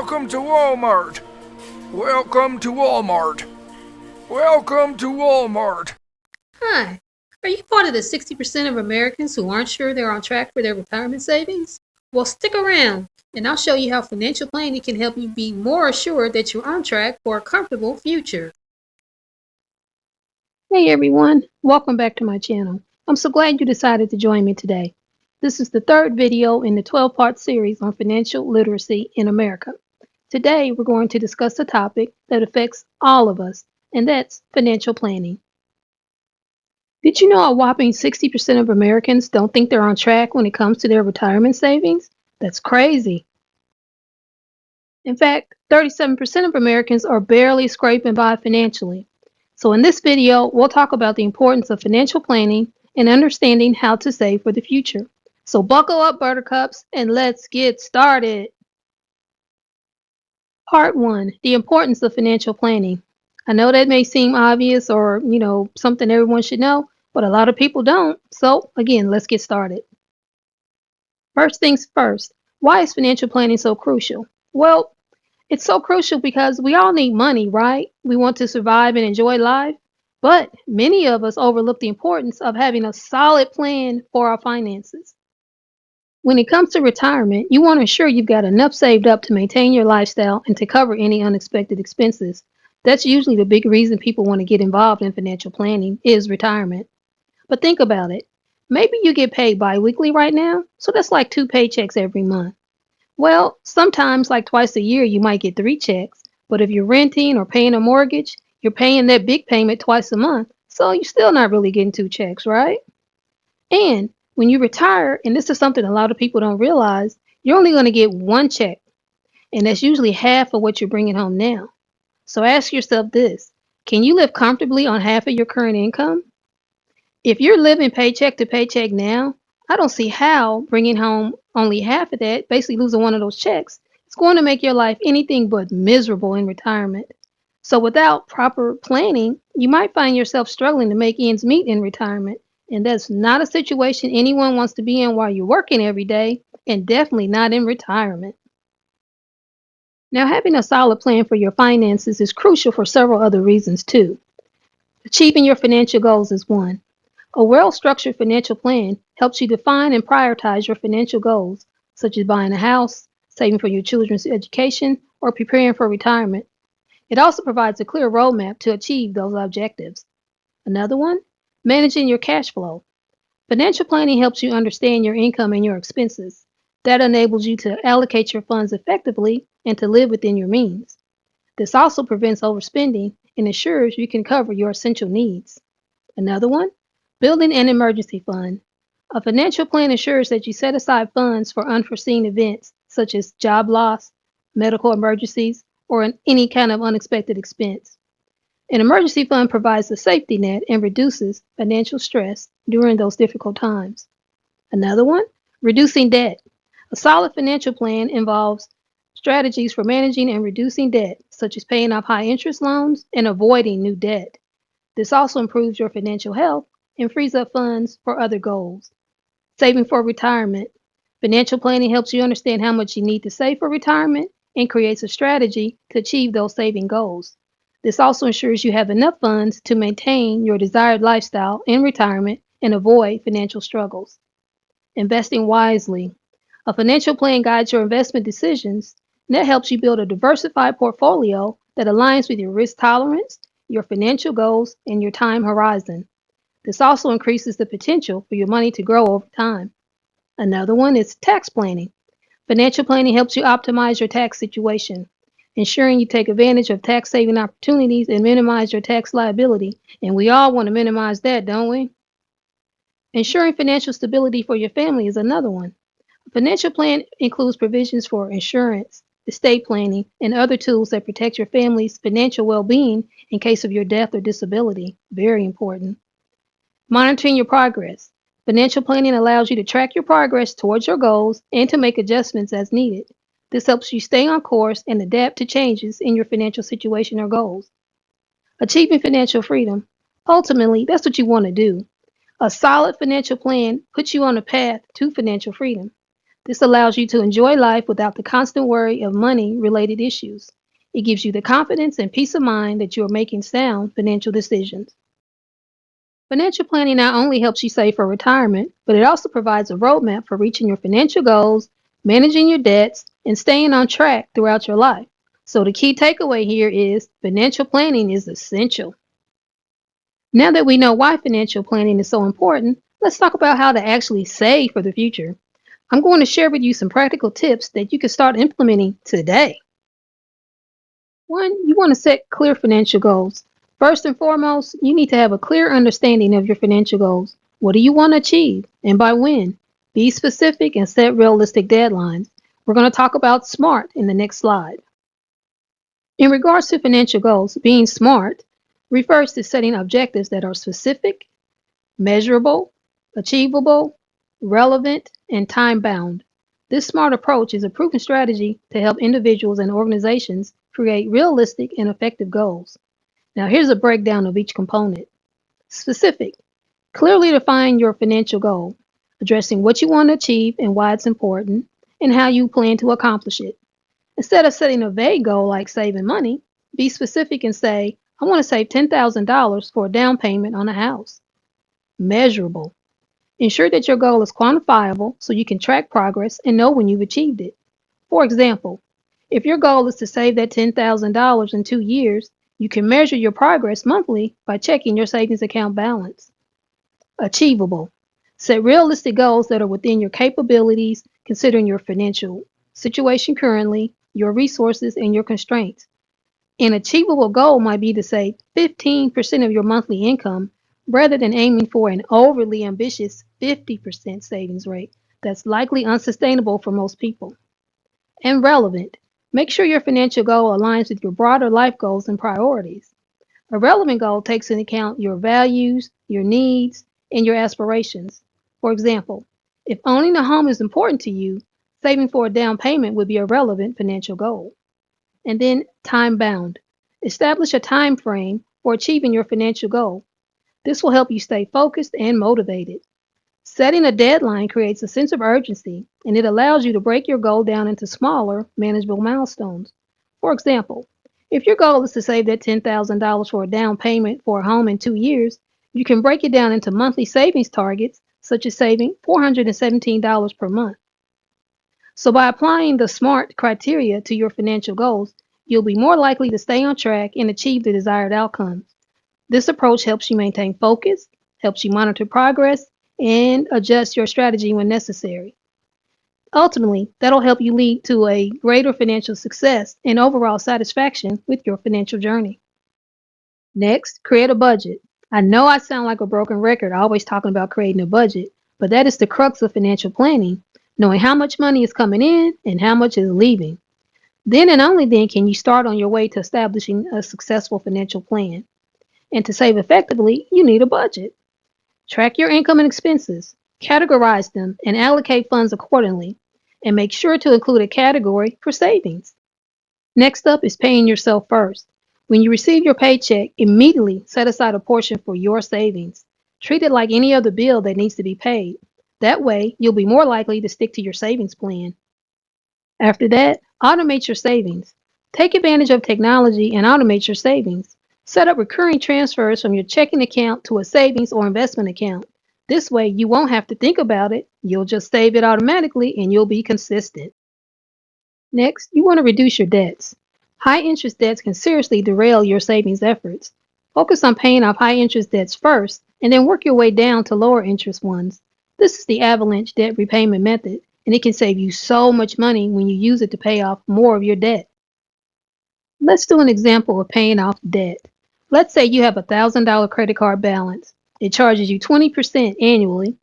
Welcome to Walmart. Welcome to Walmart. Welcome to Walmart. Hi, are you part of the 60% of Americans who aren't sure they're on track for their retirement savings? Well, stick around, and I'll show you how financial planning can help you be more assured that you're on track for a comfortable future. Hey everyone, welcome back to my channel. I'm so glad you decided to join me today. This is the third video in the 12-part series on financial literacy in America. Today, we're going to discuss a topic that affects all of us, and that's financial planning. Did you know a whopping 60% of Americans don't think they're on track when it comes to their retirement savings? That's crazy. In fact, 37% of Americans are barely scraping by financially. So in this video, we'll talk about the importance of financial planning and understanding how to save for the future. So buckle up, buttercups, and let's get started. Part 1, the importance of financial planning. I know that may seem obvious or, something everyone should know, but a lot of people don't. So again, let's get started. First things first, why is financial planning so crucial? Well, it's so crucial because we all need money, right? We want to survive and enjoy life, but many of us overlook the importance of having a solid plan for our finances. When it comes to retirement, you want to ensure you've got enough saved up to maintain your lifestyle and to cover any unexpected expenses. That's usually the big reason people want to get involved in financial planning is retirement. But think about it. Maybe you get paid bi-weekly right now, so that's like 2 paychecks every month. Well, sometimes like twice a year you might get 3 checks, but if you're renting or paying a mortgage, you're paying that big payment twice a month, so you're still not really getting 2 checks, right? And when you retire, and this is something a lot of people don't realize, you're only going to get 1 check, and that's usually half of what you're bringing home now. So ask yourself this, can you live comfortably on half of your current income? If you're living paycheck to paycheck now, I don't see how bringing home only half of that, basically losing one of those checks, is going to make your life anything but miserable in retirement. So without proper planning, you might find yourself struggling to make ends meet in retirement. And that's not a situation anyone wants to be in while you're working every day, and definitely not in retirement. Now, having a solid plan for your finances is crucial for several other reasons too. Achieving your financial goals is one. A well-structured financial plan helps you define and prioritize your financial goals, such as buying a house, saving for your children's education, or preparing for retirement. It also provides a clear roadmap to achieve those objectives. Another one, managing your cash flow. Financial planning helps you understand your income and your expenses. That enables you to allocate your funds effectively and to live within your means. This also prevents overspending and ensures you can cover your essential needs. Another one, building an emergency fund. A financial plan ensures that you set aside funds for unforeseen events such as job loss, medical emergencies, or any kind of unexpected expense. An emergency fund provides a safety net and reduces financial stress during those difficult times. Another one, reducing debt. A solid financial plan involves strategies for managing and reducing debt, such as paying off high interest loans and avoiding new debt. This also improves your financial health and frees up funds for other goals. Saving for retirement. Financial planning helps you understand how much you need to save for retirement and creates a strategy to achieve those saving goals. This also ensures you have enough funds to maintain your desired lifestyle in retirement and avoid financial struggles. Investing wisely. A financial plan guides your investment decisions, and that helps you build a diversified portfolio that aligns with your risk tolerance, your financial goals, and your time horizon. This also increases the potential for your money to grow over time. Another one is tax planning. Financial planning helps you optimize your tax situation, ensuring you take advantage of tax saving opportunities and minimize your tax liability. And we all want to minimize that, don't we? Ensuring financial stability for your family is another one. A financial plan includes provisions for insurance, estate planning, and other tools that protect your family's financial well-being in case of your death or disability. Very important. Monitoring your progress. Financial planning allows you to track your progress towards your goals and to make adjustments as needed. This helps you stay on course and adapt to changes in your financial situation or goals. Achieving financial freedom. Ultimately, that's what you want to do. A solid financial plan puts you on a path to financial freedom. This allows you to enjoy life without the constant worry of money-related issues. It gives you the confidence and peace of mind that you are making sound financial decisions. Financial planning not only helps you save for retirement, but it also provides a roadmap for reaching your financial goals, managing your debts, and staying on track throughout your life. So the key takeaway here is financial planning is essential. Now that we know why financial planning is so important, let's talk about how to actually save for the future. I'm going to share with you some practical tips that you can start implementing today. One, you want to set clear financial goals. First and foremost, you need to have a clear understanding of your financial goals. What do you want to achieve and by when? Be specific and set realistic deadlines. We're going to talk about SMART in the next slide. In regards to financial goals, being SMART refers to setting objectives that are specific, measurable, achievable, relevant, and time bound. This SMART approach is a proven strategy to help individuals and organizations create realistic and effective goals. Now, here's a breakdown of each component. Specific, clearly define your financial goal, addressing what you want to achieve and why it's important, and how you plan to accomplish it. Instead of setting a vague goal like saving money, be specific and say, I want to save $10,000 for a down payment on a house. Measurable, ensure that your goal is quantifiable so you can track progress and know when you've achieved it. For example, if your goal is to save that $10,000 in 2 years, you can measure your progress monthly by checking your savings account balance. Achievable. Set realistic goals that are within your capabilities, considering your financial situation currently, your resources, and your constraints. An achievable goal might be to save 15% of your monthly income rather than aiming for an overly ambitious 50% savings rate that's likely unsustainable for most people. And relevant. Make sure your financial goal aligns with your broader life goals and priorities. A relevant goal takes into account your values, your needs, and your aspirations. For example, if owning a home is important to you, saving for a down payment would be a relevant financial goal. And then time bound. Establish a time frame for achieving your financial goal. This will help you stay focused and motivated. Setting a deadline creates a sense of urgency and it allows you to break your goal down into smaller, manageable milestones. For example, if your goal is to save that $10,000 for a down payment for a home in 2 years, you can break it down into monthly savings targets, such as saving $417 per month. So, by applying the SMART criteria to your financial goals, you'll be more likely to stay on track and achieve the desired outcomes. This approach helps you maintain focus, helps you monitor progress, and adjust your strategy when necessary. Ultimately, that'll help you lead to a greater financial success and overall satisfaction with your financial journey. Next, create a budget. I know I sound like a broken record, always talking about creating a budget, but that is the crux of financial planning, knowing how much money is coming in and how much is leaving. Then and only then can you start on your way to establishing a successful financial plan. And to save effectively, you need a budget. Track your income and expenses, categorize them, and allocate funds accordingly. And make sure to include a category for savings. Next up is paying yourself first. When you receive your paycheck, immediately set aside a portion for your savings. Treat it like any other bill that needs to be paid. That way, you'll be more likely to stick to your savings plan. After that, automate your savings. Take advantage of technology and automate your savings. Set up recurring transfers from your checking account to a savings or investment account. This way, you won't have to think about it. You'll just save it automatically and you'll be consistent. Next, you want to reduce your debts. High interest debts can seriously derail your savings efforts. Focus on paying off high interest debts first and then work your way down to lower interest ones. This is the avalanche debt repayment method, and it can save you so much money when you use it to pay off more of your debt. Let's do an example of paying off debt. Let's say you have a $1,000 credit card balance. It charges you 20% annually,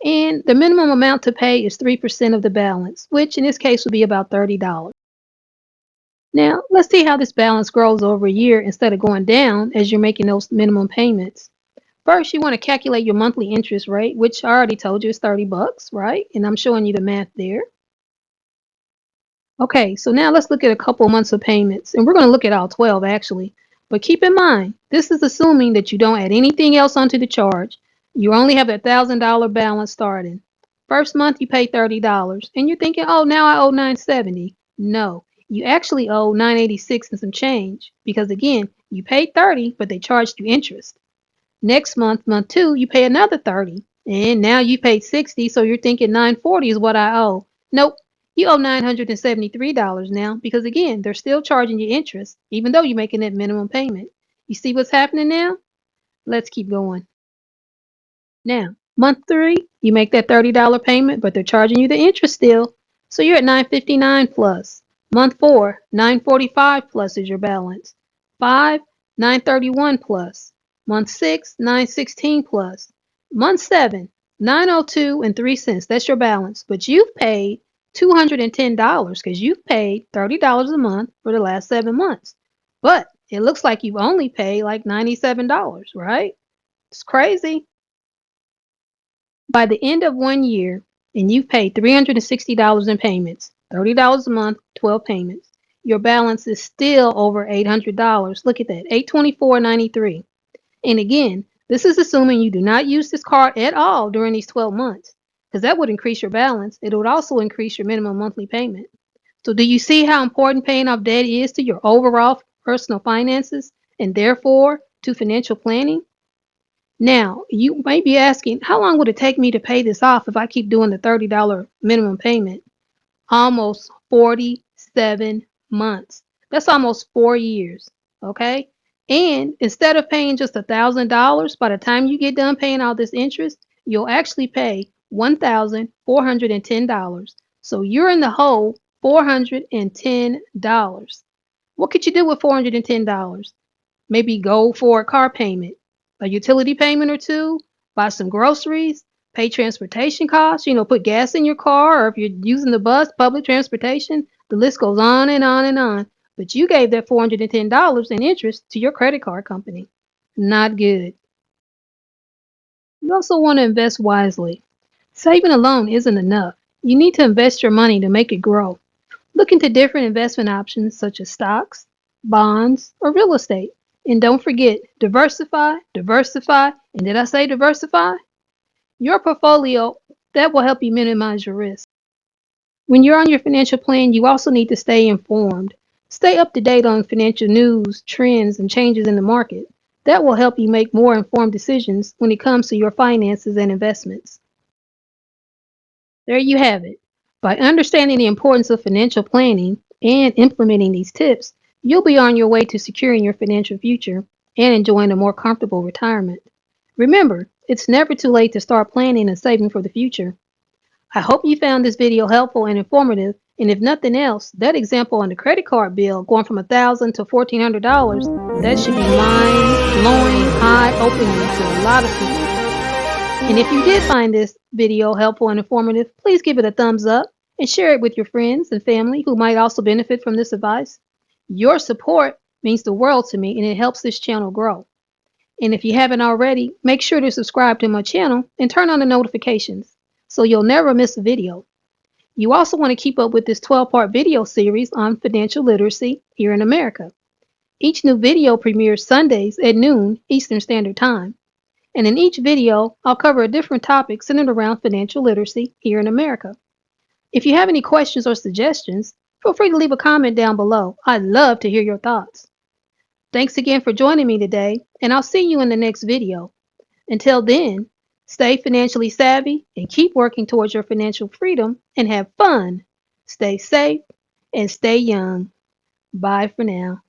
and the minimum amount to pay is 3% of the balance, which in this case would be about $30. Now, let's see how this balance grows over a year instead of going down as you're making those minimum payments. First, you want to calculate your monthly interest rate, which I already told you is $30, right? And I'm showing you the math there. Okay, so now let's look at a couple months of payments, and we're going to look at all 12 actually. But keep in mind, this is assuming that you don't add anything else onto the charge. You only have that $1,000 balance starting. First month you pay $30 and you're thinking, oh, now I owe $970. No, you actually owe $986 and some change because again, you paid 30, but they charged you interest. Next month, month two, you pay another 30. And now you paid 60, so you're thinking 940 is what I owe. Nope. You owe $973 now because again, they're still charging you interest, even though you're making that minimum payment. You see what's happening now? Let's keep going. Now, month three, you make that $30 payment, but they're charging you the interest still. So you're at 959 plus. Month four, 945 plus is your balance. Five, 931 plus. Month six, 916 plus. Month seven, 902 and 3 cents. That's your balance. But you've paid $210 because you've paid $30 a month for the last 7 months. But it looks like you've only paid like $97, right? It's crazy. By the end of 1 year, and you've paid $360 in payments, $30 a month, 12 payments, your balance is still over $800. Look at that, $824.93. And again, this is assuming you do not use this card at all during these 12 months, because that would increase your balance. It would also increase your minimum monthly payment. So do you see how important paying off debt is to your overall personal finances and therefore to financial planning? Now, you may be asking, how long would it take me to pay this off if I keep doing the $30 minimum payment? Almost 47 months. That's almost 4 years. Okay? And instead of paying just $1,000, by the time you get done paying all this interest, you'll actually pay $1,410. So you're in the hole $410. What could you do with $410? Maybe go for a car payment, a utility payment or two, buy some groceries, pay transportation costs, put gas in your car, or if you're using the bus, public transportation, the list goes on and on and on. But you gave that $410 in interest to your credit card company. Not good. You also want to invest wisely. Saving alone isn't enough. You need to invest your money to make it grow. Look into different investment options such as stocks, bonds, or real estate. And don't forget, diversify, diversify, and did I say diversify? Your portfolio, that will help you minimize your risk. When you're on your financial plan, you also need to stay informed. Stay up to date on financial news, trends, and changes in the market. That will help you make more informed decisions when it comes to your finances and investments. There you have it. By understanding the importance of financial planning and implementing these tips, you'll be on your way to securing your financial future and enjoying a more comfortable retirement. Remember, it's never too late to start planning and saving for the future. I hope you found this video helpful and informative, and if nothing else, that example on the credit card bill going from $1,000 to $1,400, that should be mind-blowing, eye-opening to a lot of people. And if you did find this video helpful and informative, please give it a thumbs up and share it with your friends and family who might also benefit from this advice. Your support means the world to me and it helps this channel grow. And if you haven't already, make sure to subscribe to my channel and turn on the notifications so you'll never miss a video. You also want to keep up with this 12-part video series on financial literacy here in America. Each new video premieres Sundays at noon Eastern Standard Time. And in each video, I'll cover a different topic centered around financial literacy here in America. If you have any questions or suggestions, feel free to leave a comment down below. I'd love to hear your thoughts. Thanks again for joining me today, and I'll see you in the next video. Until then, stay financially savvy and keep working towards your financial freedom and have fun. Stay safe and stay young. Bye for now.